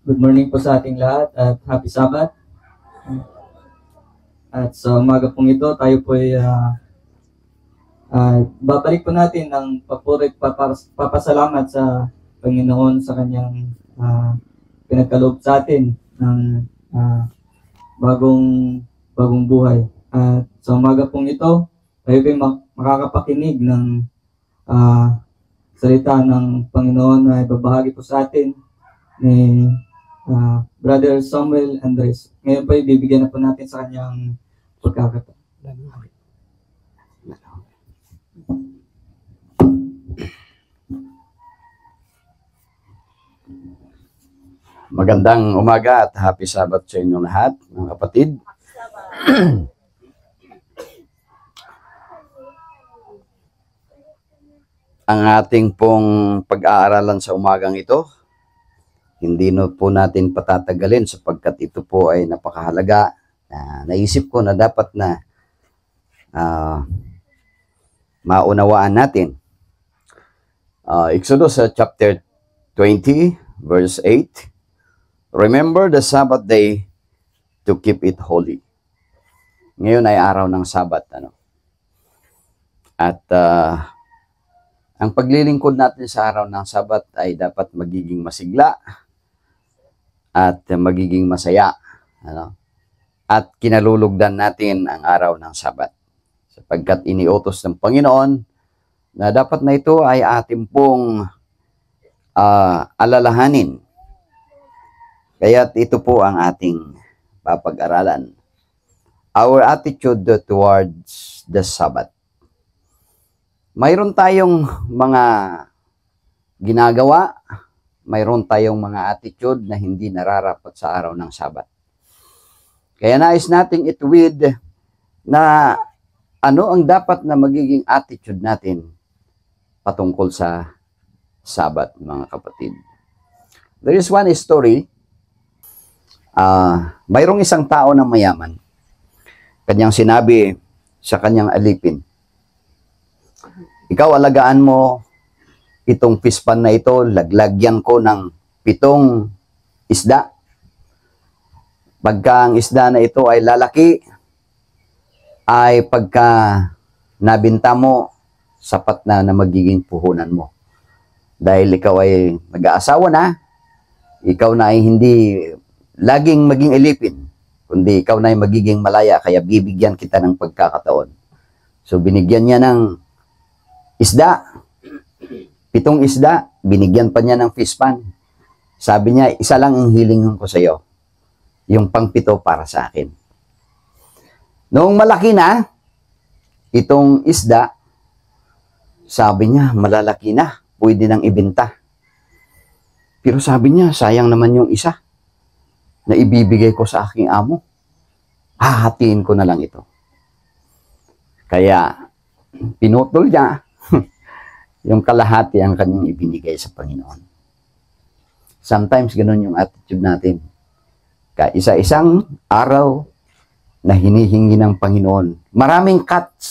Good morning po sa ating lahat at happy Sabbath. At sa umaga pong ito, tayo po ay babalik po natin ng papuri at papasalamat sa Panginoon sa kanyang pinagkaloob sa atin ng bagong buhay. At sa umaga pong ito, tayo po ay makakapakinig ng salita ng Panginoon na ibabahagi po sa atin ni Brother Samuel Andres. Ngayon po, ibibigyan na po natin sa kanyang pagkakataon. Magandang umaga at happy Sabbath sa inyong lahat, mga kapatid. Ang ating pong pag-aaralan sa umagang ito, hindi na po natin patatagalin sapagkat ito po ay napakahalaga. Naisip ko na dapat na maunawaan natin. Exodus chapter 20, verse 8. Remember the Sabbath day to keep it holy. Ngayon ay araw ng Sabat. At ang paglilingkod natin sa araw ng Sabat ay dapat magiging masigla at magiging masaya. At kinalulugdan natin ang araw ng Sabat. Sapagkat iniutos ng Panginoon na dapat na ito ay ating pong alalahanin. Kaya ito po ang ating papag-aralan. Our attitude towards the Sabbath. Mayroon tayong mga ginagawa, mayroon tayong mga attitude na hindi nararapat sa araw ng Sabat. Kaya nais nating ituwid na ano ang dapat na magiging attitude natin patungkol sa Sabat, mga kapatid. There is one story. Mayroong isang tao na mayaman. Kanyang sinabi sa kanyang alipin, ikaw alagaan mo itong pispan na ito, laglagyan ko ng 7 isda. Pagka ang isda na ito ay lalaki, ay pagka nabinta mo, sapat na magiging puhunan mo. Dahil ikaw ay mag-aasawa na, ikaw na ay hindi laging maging alipin, kundi ikaw na ay magiging malaya, kaya bibigyan kita ng pagkakataon. So binigyan niya ng isda, 7 isda, binigyan pa niya ng fish pan. Sabi niya, isa lang ang hilingan ko sa iyo, yung pang-7 para sa akin. Noong malaki na, itong isda, sabi niya, malalaki na, pwede nang ibenta. Pero sabi niya, sayang naman yung isa na ibibigay ko sa aking amo. Hahatiin ko na lang ito. Kaya, pinutol niya yung kalahati ang kanyang ibinigay sa Panginoon. Sometimes, ganun yung attitude natin. Kaya isa-isang araw na hinihingi ng Panginoon. Maraming cuts.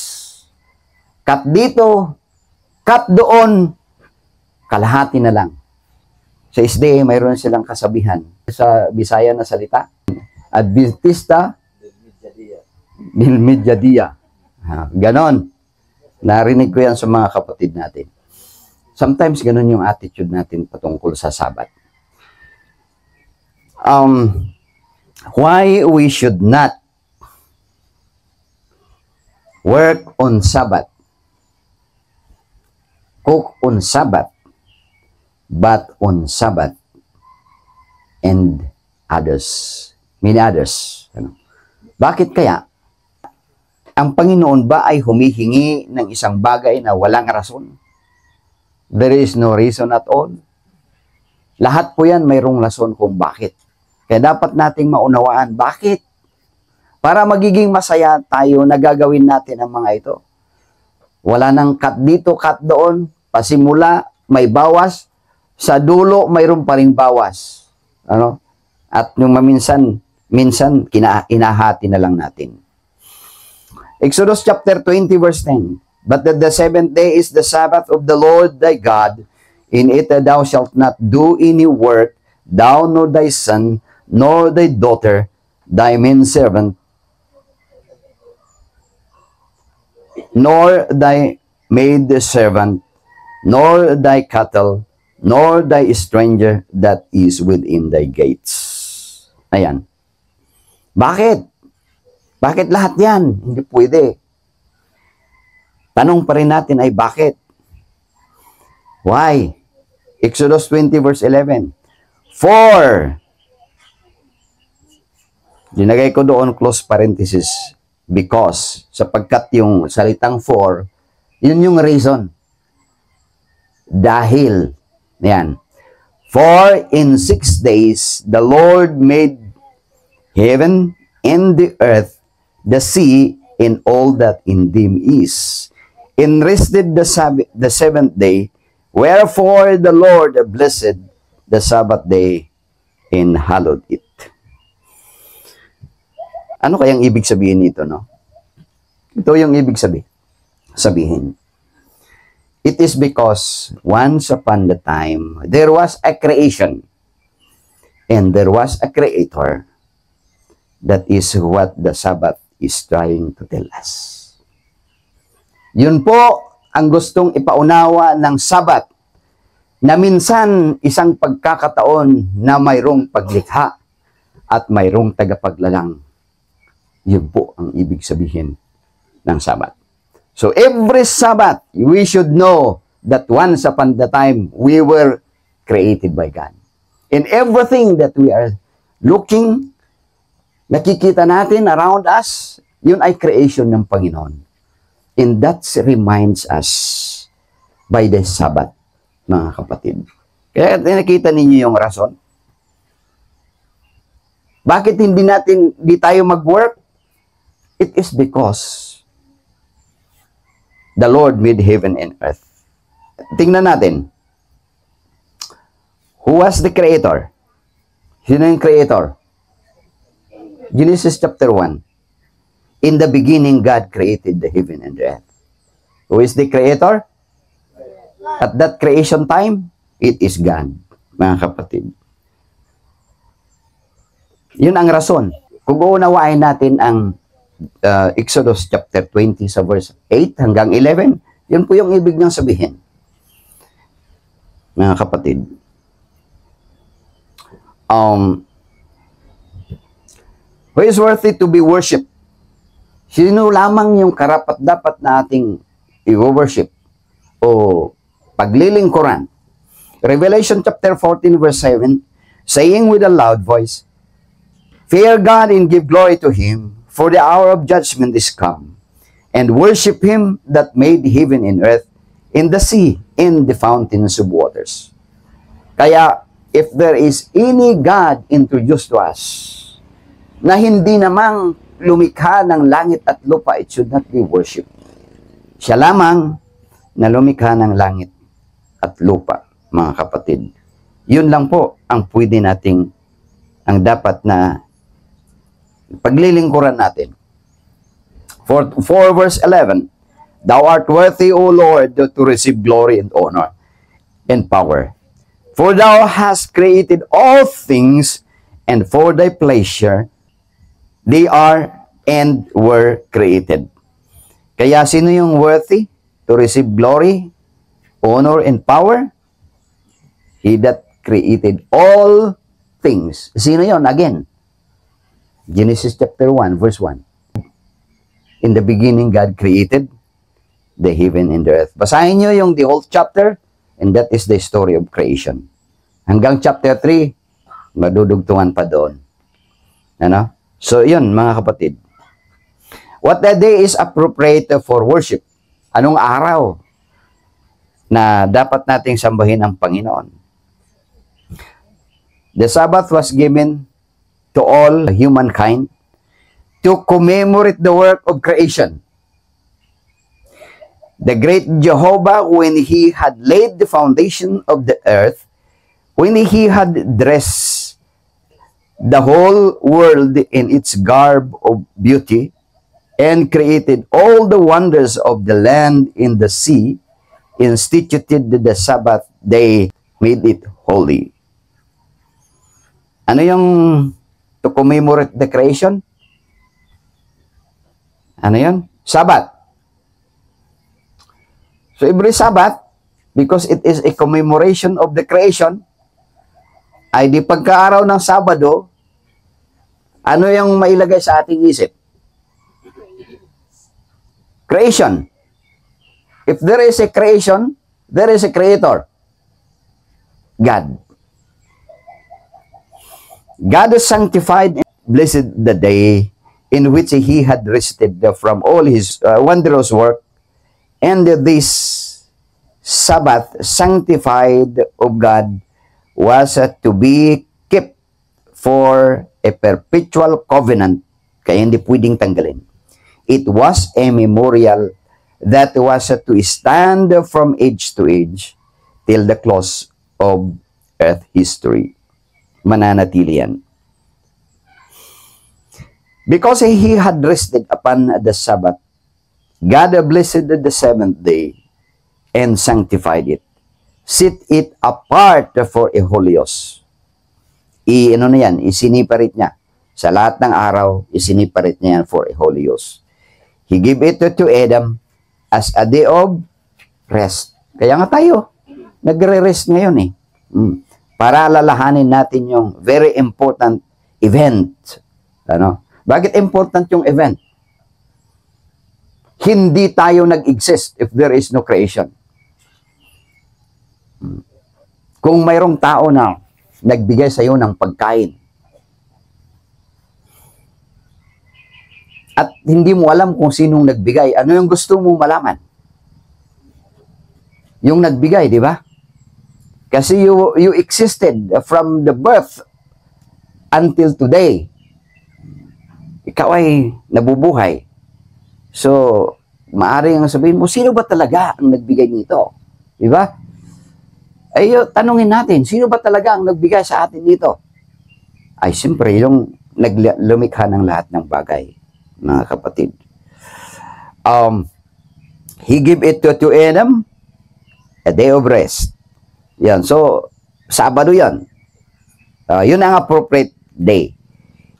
Cut dito, cut doon, kalahati na lang. Sa isde, mayroon silang kasabihan. Sa Bisaya na salita, Adventista del Mediodía. Ganon. Narinig ko yan sa mga kapatid natin. Sometimes, ganon yung attitude natin patungkol sa Sabat. Why we should not work on Sabbath, cook on Sabbath, but on Sabbath and others, many others. Bakit kaya? Ang Panginoon ba ay humihingi ng isang bagay na walang rason? There is no reason at all. Lahat po yan mayroong rason kung bakit. Kaya dapat nating maunawaan bakit. Para magiging masaya tayo, nagagawin natin ang mga ito. Wala nang cut dito, cut doon. Pasimula, may bawas. Sa dulo, mayroon pa rin bawas. At yung minsan, inahati na lang natin. Exodus chapter 20, verse 10. But the 7th day is the Sabbath of the Lord thy God. In it thou shalt not do any work, thou nor thy son, nor thy daughter, thy maidservant, nor thy maidservant, nor thy cattle, nor thy stranger that is within thy gates. Ayan. Bakit? Bakit lahat yan? Hindi pwede. Tanong pa rin natin ay bakit? Why? Exodus 20 verse 11. For, dinagay ko doon close parenthesis, because, sapagkat yung salitang for, yun yung reason. Dahil, yan. For in 6 days, the Lord made heaven and the earth, the sea, and all that in them is. And rested the seventh day, wherefore the Lord blessed the Sabbath day and hallowed it. Ano kayang ibig sabihin nito, no? Ito yung ibig sabihin. It is because once upon the time, there was a creation and there was a creator. That is what the Sabbath is trying to tell us. Yun po ang gustong ipaunawa ng Sabbath, na minsan isang pagkakataon na mayroong paglikha at mayroong tagapaglalang. Yun po ang ibig sabihin ng Sabbath. So every Sabbath, we should know that once upon the time, we were created by God. In everything that we are looking, nakikita natin around us, yun ay creation ng Panginoon. And that reminds us by the Sabbath, mga kapatid. Kaya nakita ninyo yung rason. Bakit hindi tayo mag-work? It is because the Lord made heaven and earth. Tingnan natin. Who was the creator? Sino yung creator? Genesis chapter 1. In the beginning, God created the heaven and the earth. Who is the creator? At that creation time, it is God, mga kapatid. Yun ang rason. Kung uunawain natin ang Exodus chapter 20 sa verse 8 hanggang 11, yun po yung ibig niyang sabihin, mga kapatid. Who is worthy to be worshipped? Sino lamang yung karapat-dapat na ating i-worship o paglilingkuran? Revelation chapter 14 verse 7, saying with a loud voice, fear God and give glory to Him, for the hour of judgment is come, and worship Him that made heaven and earth, in the sea, in the fountains of waters. Kaya, if there is any God introduced to us, na hindi namang lumikha ng langit at lupa, it should not be worshipped. Siya lamang na lumikha ng langit at lupa, mga kapatid. Yun lang po ang pwede nating, ang dapat na paglilingkuran natin. For verse 11, thou art worthy, O Lord, to receive glory and honor and power. For thou hast created all things, and for thy pleasure they are and were created. Kaya sino yung worthy to receive glory, honor, and power? He that created all things. Sino yon? Again, Genesis chapter 1, verse 1. In the beginning, God created the heaven and the earth. Basahin nyo yung the whole chapter, and that is the story of creation. Hanggang chapter 3, madudugtungan pa doon. Ano? So, yun, mga kapatid. What that day is appropriate for worship? Anong araw na dapat nating sambahin ang Panginoon? The Sabbath was given to all humankind to commemorate the work of creation. The great Jehovah, when He had laid the foundation of the earth, when He had dressed the whole world in its garb of beauty, and created all the wonders of the land in the sea, instituted the Sabbath day, made it holy. Ano yung to commemorate the creation? Ano yun? Sabbath. So every Sabbath, because it is a commemoration of the creation, ay di pagkaaraw ng Sabado, ano yung mailagay sa ating isip? Creation. If there is a creation, there is a creator. God. God is sanctified and blessed the day in which he had rested from all his wondrous work, and this Sabbath sanctified of God was to be kept for a perpetual covenant, kaya hindi pwedeng tanggalin. It was a memorial that was to stand from age to age till the close of earth history. Mananatili yan. Because he had rested upon the Sabbath, God blessed the seventh day and sanctified it. Set it apart for a holios. Ano na yan? Isiniparit niya. Sa lahat ng araw, isiniparit niya yan for a holios. He gave it to Adam as a day of rest. Kaya nga tayo, nagre-rest ngayon eh. Para alalahanin natin yung very important event. Ano? Bakit important yung event? Hindi tayo nag-exist if there is no creation. Kung mayroong tao na nagbigay sa iyo ng pagkain at hindi mo alam kung sinong nagbigay, ano yung gusto mong malaman? Yung nagbigay, di ba? Kasi you existed from the birth until today. Ikaw ay nabubuhay. So, maaaring sabihin mo, sino ba talaga ang nagbigay nito? Di ba? Ay, tanungin natin, sino ba talaga ang nagbigay sa atin nito? Ay, siyempre, yung lumikha ng lahat ng bagay, mga kapatid. He gave it to Adam, a day of rest. Yan, so, Sabado yan. Yun ang appropriate day.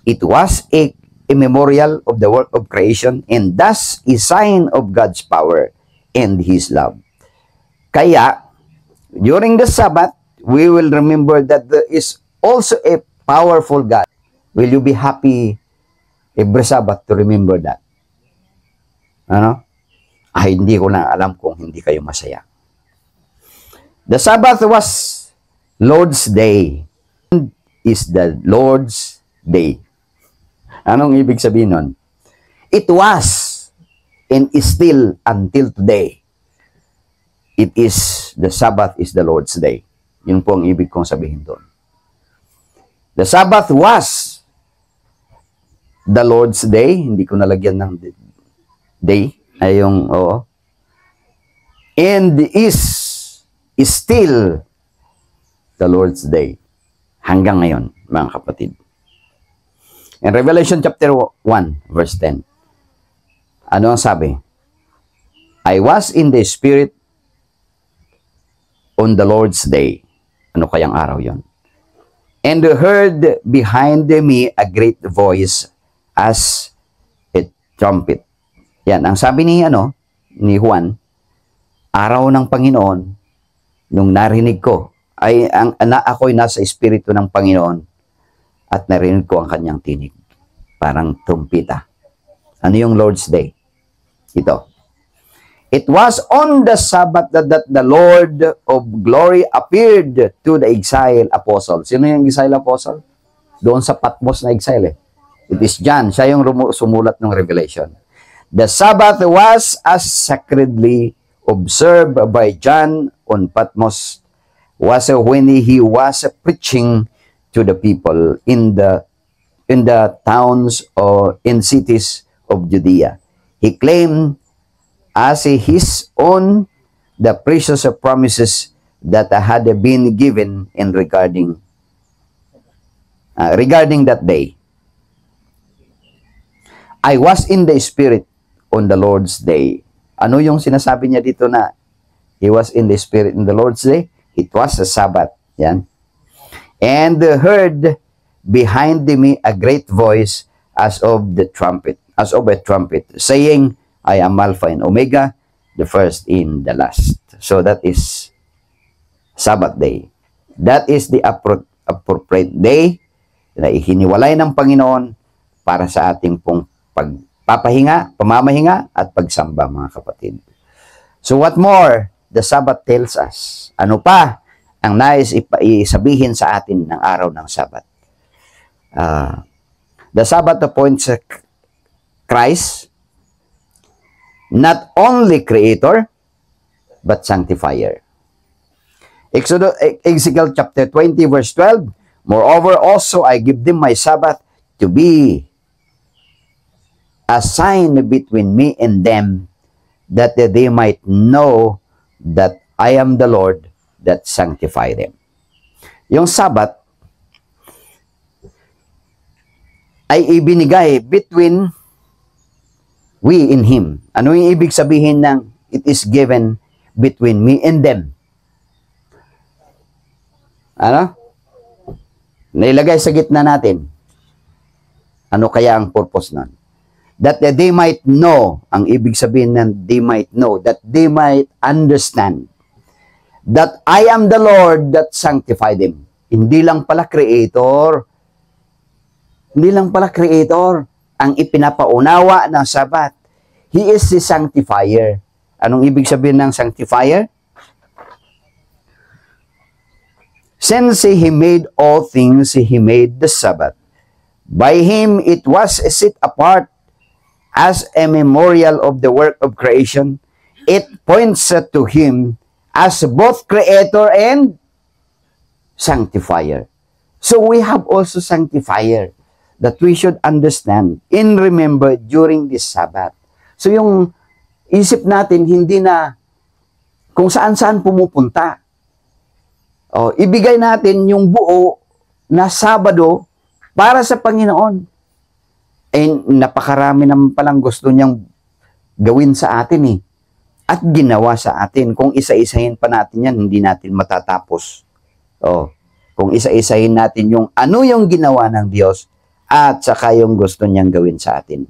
It was a memorial of the work of creation and thus a sign of God's power and His love. Kaya, during the Sabbath, we will remember that there is also a powerful God. Will you be happy every Sabbath to remember that? Ano? Ay, hindi ko na alam kung hindi kayo masaya. The Sabbath was Lord's Day. Is the Lord's Day. Anong ibig sabihin nun? It was and is still until today. It is, the Sabbath is the Lord's Day. Yun po ang ibig kong sabihin doon. The Sabbath was the Lord's Day. Hindi ko nalagyan ng day. Ay yung, oo. And is still the Lord's Day. Hanggang ngayon, mga kapatid. In Revelation chapter 1, verse 10, ano ang sabi? I was in the Spirit on the Lord's Day. Ano kayang araw yon? And heard behind me a great voice as a trumpet. Yan, ang sabi ni Juan, araw ng Panginoon, nung narinig ko, ay ako'y nasa Espiritu ng Panginoon at narinig ko ang kanyang tinig. Parang trumpita. Ano yung Lord's Day? Ito. It was on the Sabbath that the Lord of glory appeared to the exiled apostle. Sino yung exiled apostle? Doon sa Patmos na exile eh. It is John. Siya yung sumulat ng Revelation. The Sabbath was as sacredly observed by John on Patmos was when he was preaching to the people in the towns or in cities of Judea. He claimed as his own the precious promises that had been given in regarding that day. I was in the Spirit on the Lord's Day. Ano yung sinasabi niya dito na he was in the Spirit in the Lord's Day? It was a Sabbath. Yan. And heard behind me a great voice as of a trumpet, saying, I am Alpha and Omega, the first and the last. So that is Sabbath day. That is the appropriate day na ihiniwalay ng Panginoon para sa ating pong pamamahinga at pagsamba, mga kapatid. So what more the Sabbath tells us? Ano pa ang nais isabihin sa atin ng araw ng Sabbath? The Sabbath appoints Christ not only creator but sanctifier. Ezekiel chapter 20 verse 12, moreover also I give them my Sabbath to be a sign between me and them, that they might know that I am the Lord that sanctify them. Yung Sabbath ay ibinigay between we and Him. Ano yung ibig sabihin ng it is given between me and them? Ano? Nailagay sa gitna natin. Ano kaya ang purpose nun? That they might know, ang ibig sabihin ng they might know, that they might understand that I am the Lord that sanctify them. Hindi lang pala creator ang ipinapaunawa ng Sabbath. He is the sanctifier. Anong ibig sabihin ng sanctifier? Since He made all things, He made the Sabbath. By Him it was set apart as a memorial of the work of creation. It points to Him as both creator and sanctifier. So we have also sanctifier that we should understand and remember during this Sabbath. So yung isip natin hindi na kung saan-saan pumupunta. Ibigay natin yung buo na Sabado para sa Panginoon. Napakarami naman palang gusto niyang gawin sa atin at ginawa sa atin. Kung isa-isahin pa natin yan, hindi natin matatapos. Kung isa-isahin natin yung ano yung ginawa ng Diyos at saka yung gusto niyang gawin sa atin.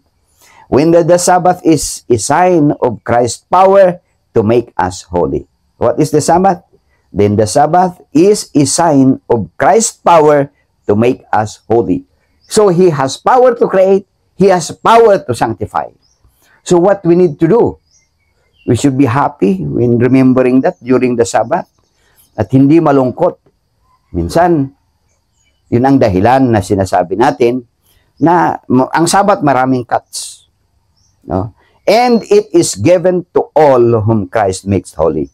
When the Sabbath is a sign of Christ's power to make us holy. What is the Sabbath? Then the Sabbath is a sign of Christ's power to make us holy. So He has power to create, He has power to sanctify. So what we need to do? We should be happy when remembering that during the Sabbath at hindi malungkot. Minsan, yun ang dahilan na sinasabi natin na ang Sabbath maraming cuts. No? And it is given to all whom Christ makes holy.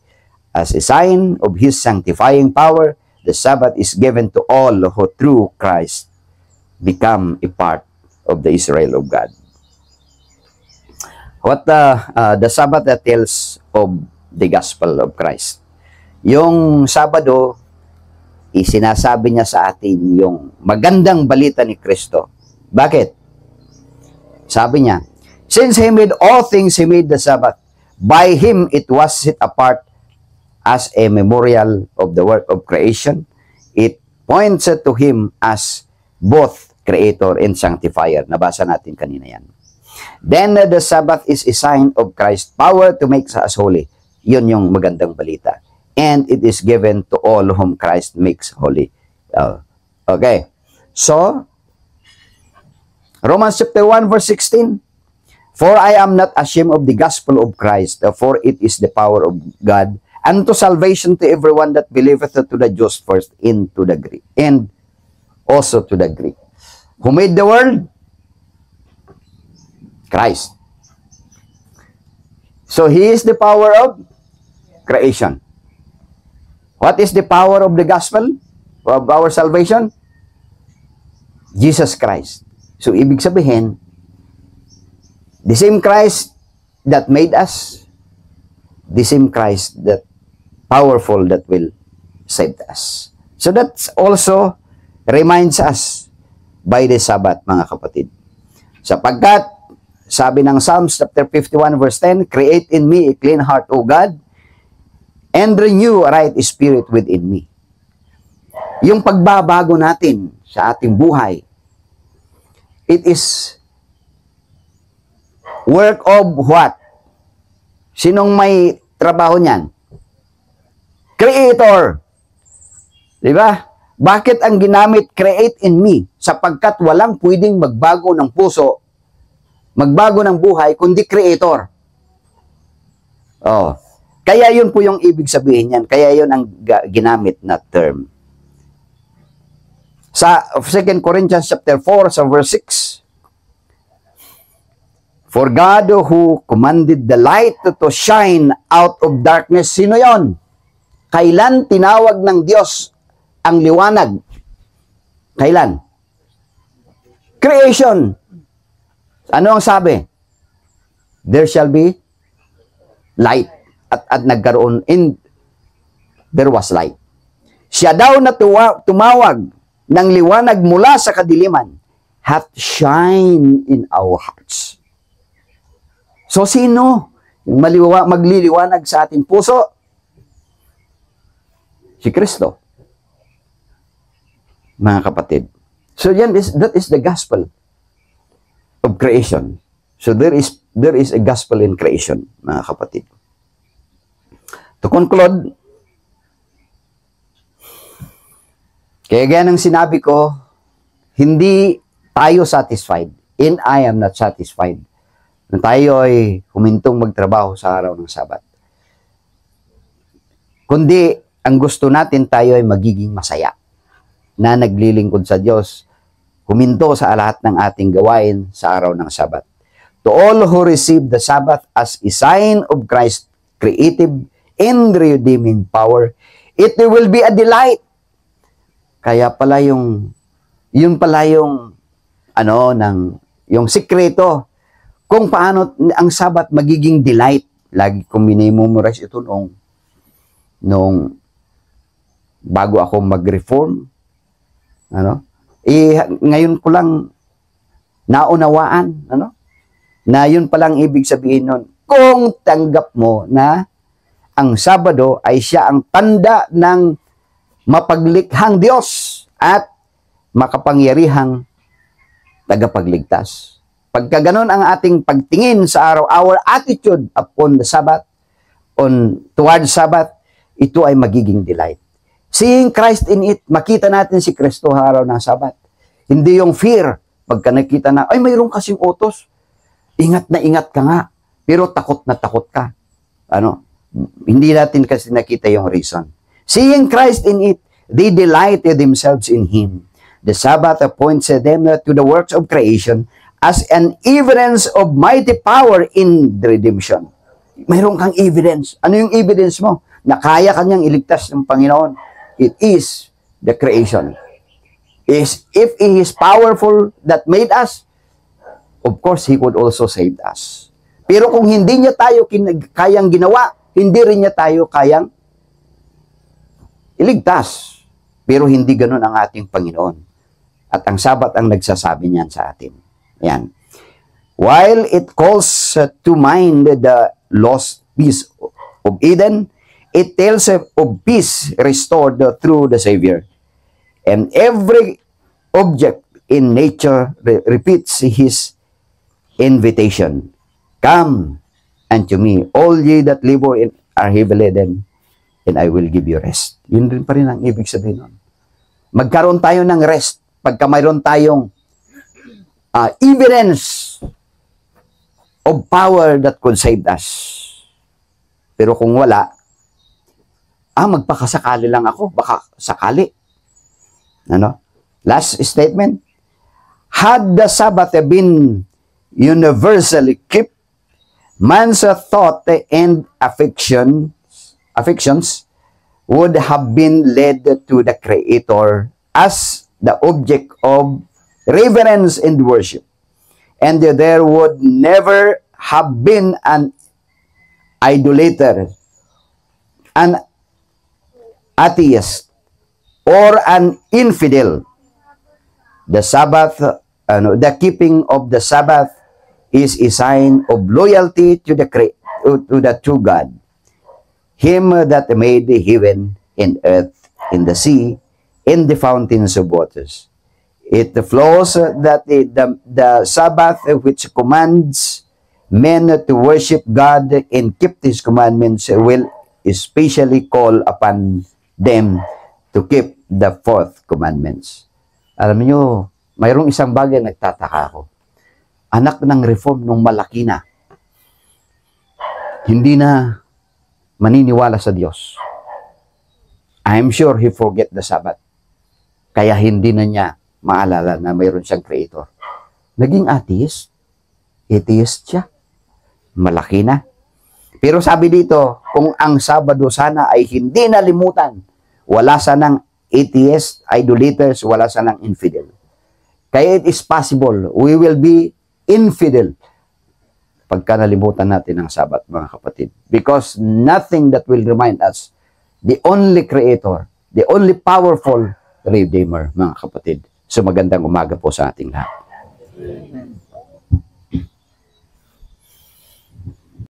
As a sign of His sanctifying power, the Sabbath is given to all who through Christ become a part of the Israel of God. What the Sabbath tells of the gospel of Christ. Yung Sabado, isinasabi niya sa atin yung magandang balita ni Kristo. Bakit? Sabi niya, since He made all things, He made the Sabbath. By Him it was set apart as a memorial of the work of creation. It points to Him as both creator and sanctifier. Nabasa natin kanina yan. Then the Sabbath is a sign of Christ's power to make us holy. Yun yung magandang balita. And it is given to all whom Christ makes holy. Okay. So, Romans chapter 1 verse 16. For I am not ashamed of the gospel of Christ, for it is the power of God unto salvation to everyone that believeth, to the Jews first, and to the Greek, and also to the Greek. Who made the world? Christ. So He is the power of creation. What is the power of the gospel? Of our salvation? Jesus Christ. So ibig sabihin, the same Christ that made us, the same Christ that powerful that will save us. So that also reminds us by the Sabbath, mga kapatid. Sapagkat, sabi ng Psalms chapter 51 verse 10, create in me a clean heart, O God, and renew a right spirit within me. Yung pagbabago natin sa ating buhay. It is work of what? Sinong may trabaho niyan? Creator. Di ba? Bakit ang ginamit create in me? Sapagkat walang pwedeng magbago ng puso, magbago ng buhay, kundi creator. Oh. Kaya yun po yung ibig sabihin yan. Kaya yun ang ginamit na term. Sa 2 Corinthians chapter 4, sa verse 6, For God who commanded the light to shine out of darkness. Sino yon? Kailan tinawag ng Diyos ang liwanag? Kailan? Creation. Ano ang sabi? There shall be light. At nagkaroon there was light. Siya daw na tumawag ng liwanag mula sa kadiliman hath shine in our hearts. So, sino yung magliliwanag sa ating puso? Si Kristo. Mga kapatid. So, that is the gospel of creation. So, there is a gospel in creation, mga kapatid. To conclude, kaya ganang sinabi ko, hindi tayo satisfied. And I am not satisfied na tayo ay humintong magtrabaho sa araw ng Sabat. Kundi, ang gusto natin tayo ay magiging masaya na naglilingkod sa Diyos, huminto sa lahat ng ating gawain sa araw ng Sabat. To all who receive the Sabbath as a sign of Christ's creative and redeeming power, it will be a delight. Kaya pala yun pala yung yung sikreto kung paano ang Sabat magiging delight. Lagi kong minimemorize ito nung bago ako mag-reform. Ngayon ko lang naunawaan, na yun palang ibig sabihin nun. Kung tanggap mo na ang Sabado ay siya ang tanda ng mapaglikhang Diyos at makapangyarihang tagapagligtas. Pagka ganun ang ating pagtingin sa araw, our attitude upon the Sabbath, towards Sabbath, ito ay magiging delight. Seeing Christ in it, makita natin si Kristo sa araw ng Sabbath. Hindi yung fear, pagka nakita na, ay mayroon kasing utos, ingat na ingat ka nga, pero takot na takot ka. Hindi natin kasi nakita yung reason. Seeing Christ in it, they delighted themselves in Him. The Sabbath appoints them to the works of creation as an evidence of mighty power in the redemption. Mayroon kang evidence. Ano yung evidence mo? Na kaya kanyang iligtas ng Panginoon. It is the creation. If He is powerful that made us, of course, He could also save us. Pero kung hindi niya tayo kayang ginawa, hindi rin niya tayo kayang iligtas. Pero hindi ganun ang ating Panginoon. At ang Sabat ang nagsasabi niyan sa atin. Yan. While it calls to mind the lost peace of Eden, it tells of peace restored through the Savior. And every object in nature repeats His invitation. Come unto me, all ye that labor and are heavy laden, and I will give you rest. Yun rin pa rin ang ibig sabihin nun. Magkaroon tayo ng rest pagka mayroon tayong evidence of power that could save us. Pero kung wala, magpakasakali lang ako, baka sakali. Last statement, had the Sabbath been universally kept, man's thought and affections would have been led to the Creator as the object of reverence and worship. And there would never have been an idolater, an atheist, or an infidel. The Sabbath, the keeping of the Sabbath is a sign of loyalty to the true God, Him that made the heaven and earth, and the sea, and the fountains of waters. It flows that the Sabbath which commands men to worship God and keep His commandments will especially call upon them to keep the fourth commandments. Alam niyo, mayroong isang bagay nagtataka ako. Anak ng reform nung malaki na, hindi na maniniwala sa Diyos. I'm sure he forget the Sabbath. Kaya hindi na niya maalala na mayroon siyang creator. Naging atheist. Atheist siya. Malaki na. Pero sabi dito, kung ang Sabado sana ay hindi nalimutan, wala sanang atheist, idolaters, wala sanang infidel. Kaya it is possible, we will be infidel pagka nalimutan natin ang Sabat, mga kapatid. Because nothing that will remind us, the only creator, the only powerful Redeemer, mga kapatid. So magandang umaga po sa ating lahat. Amen.